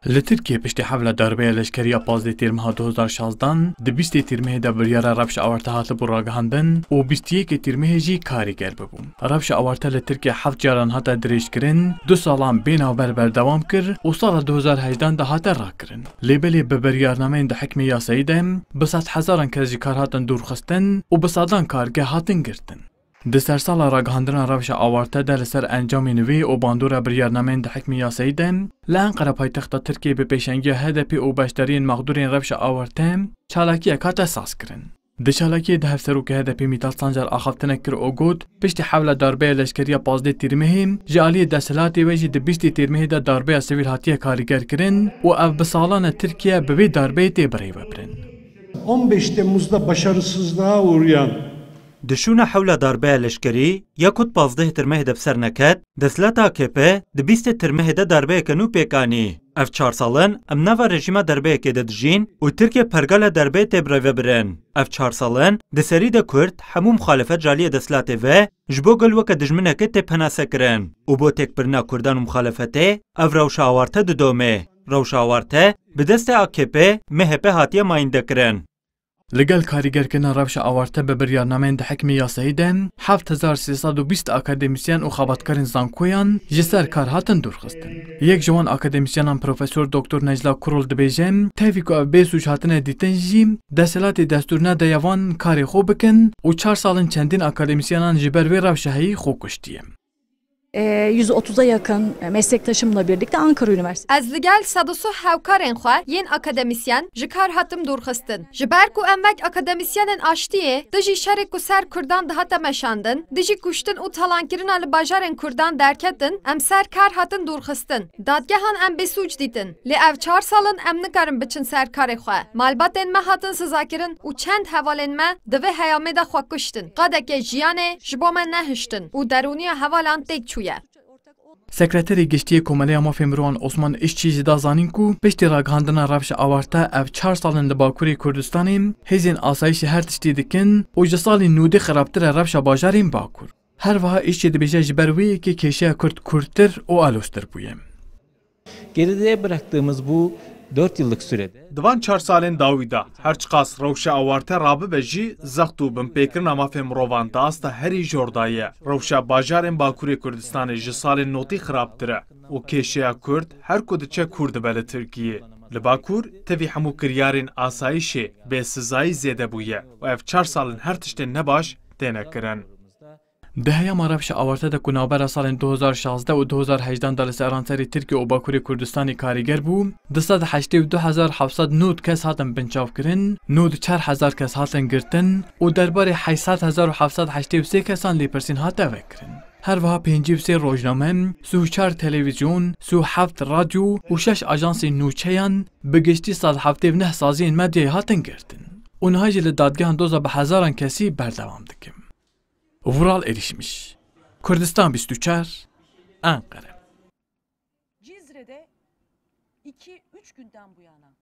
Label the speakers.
Speaker 1: Li Tirkiye piştî hevla darbeya leşkeriya 15 tîrmeha 2016 di 20 tîrmehê de biryara rewşa awarte hatibû ragihandin û 21 tîrmehê jî karîger bibûn. Rewşa awarte li Tirkiye heft caran hate dirêjkirin, 2 salan bênavber berdewam kir û sala 2018 de hate rakirin. Lêbelê bi biryarnameyên di hikmê yasayî de bi sed hezaran kes jî kar hatin dûrxistin û bi sadan kargeh hatin girtin. Di sersala ragihandina rewşa awarte de li ser encamên wê û bandora biryarnameyên di hikmê yasayî de li Enqere paytexta Tirkiye bi pêşengiya HDP û beşdariyên mexdûrên rewşa awarte çalakiyek hate saz kirin. Di çalakiyê de hevserokê HDP Mîtal Sancar axaftinek kir û got piştî hewla darbeya leşkeriya 15 tîrmehê ji aliyê desthilatê wê jî di 20 tîrmehê de darbeya sivîl hatiye karîger kirin û ev bi salana Tirkiye bi vê darbeyê tê birêvebirin.
Speaker 2: 15 Temmuz'da başarısızlığa uğrayan
Speaker 3: Dişûna hewla darbeya leşkerî ya ku 15 tîrmehê de bi ser neket, desthilatê AKP di 20 tîrmehê de darbeyeke nû pêkanî. Ev 4 salin em nava rejîma darbeyekê de dijîn û Tirkiye pergala derbeyê tê birêvebirin. Ev 4 salin di serî de Kurd hemû muxalefet ji aliyê desthilatê ve ji bo gel weke dijminekê tê penasekirin û bo têkbirina Kurdan û muxalefetê ev rewşa awarte didome. Rewşa awarte bi destê AKP MHP hatiye mayîndekirin.
Speaker 1: Li gel karîgerkirina rewşa awarte bi biryarnameyên di hikmê yasayî de 7320 akademîsyen û xebatkarên zankoyan ji ser kar hatin dûrxistin. Yek ji wan akademisyenan Profesör Dr. Necla Kurul dibêje tevî ku ev bêsûc hatine dîtin jî desthilatê destûrine daye wan karê xwe bikin û 4 salin çendîn akademisyenan ji ber vê rewşeheyî xwe kuştiye.
Speaker 4: 130'a yakın meslektaşımla birlikte Ankara Üniversitesi.
Speaker 5: Ez li gel sedusu hevkarên xwe yên akademisyen ji kar hatim dûrxistin. Ji ber ku em wek akademisyenên aştiyê di jî şerê ku ser Kurdan dihate meşandin, di jî kuştin û talankirina li bajarên Kurdan derketin, em ser kar hatin dûrxistin. Dadgehan em bêsûc dîtin. Lê ev 4 salin em nikarin biçin ser karê xwe. Malbatên me hatin sizakirin û çend hevalên me di vê heyamê de xwe kuştin. Qadekê jiyanê ji bo me nehiştin û derûniya hevalan têk çûye.
Speaker 1: Sekreterê Giştiyê Komeleya Mafê Mirovan Osman İşçî jî da zanîn ku piştî ragihandina rewşa awarte ev 4 salin li Bakurê Kurdistanê hêzên asayişê her tiştî dikin û ji salên nûdê xirabtir e rewşa bajarên Bakur. Her wiha İşçî dibêje ji ber wê yekê kêşeya Kurd kurttir û aloztir bûye.
Speaker 6: Geride bıraktığımız bu 4 yıllık sürede
Speaker 7: Divan 4 salên dawî da her çiqas rewşa awarte rabibe jî zext û binpêkirina mafê mirovan da asta herî jordaye. Rewşa bajarên Bakurê Kurdistanê ji salên notî xirabtir e û kêşeya Kurd her ku diçe Kurd dibe li Tirkiyê. Li Bakur tevî hemû kiryarên asayişê bêsizayî zêde bûye û ev 4 salin her tiştên nebaş têne kirin.
Speaker 1: Di heyama rewşa awarte de ku navbera salên 2016 û 2018 de li seranserê Tirkiye û Bakurê Kurdistanê karîger bû, 282,700 nûd kes hatin binçavkirin, nûd 4000 kes hatin girtin û derbarê 80783 kesan lêpirsîn hate vekirin. Her wiha 53 rojname, 34 televîzyon, 7 radyo û 6 ajansên nûçeyan bi giştî 179 saziyên medyayê hatin girtin. û niha jî li dadgehan doza bi hezaran kesî berdewam dikin. Vural erişmiş. Kurdistan 24, Ankara.
Speaker 8: Cizre'de 2-3 günden bu yana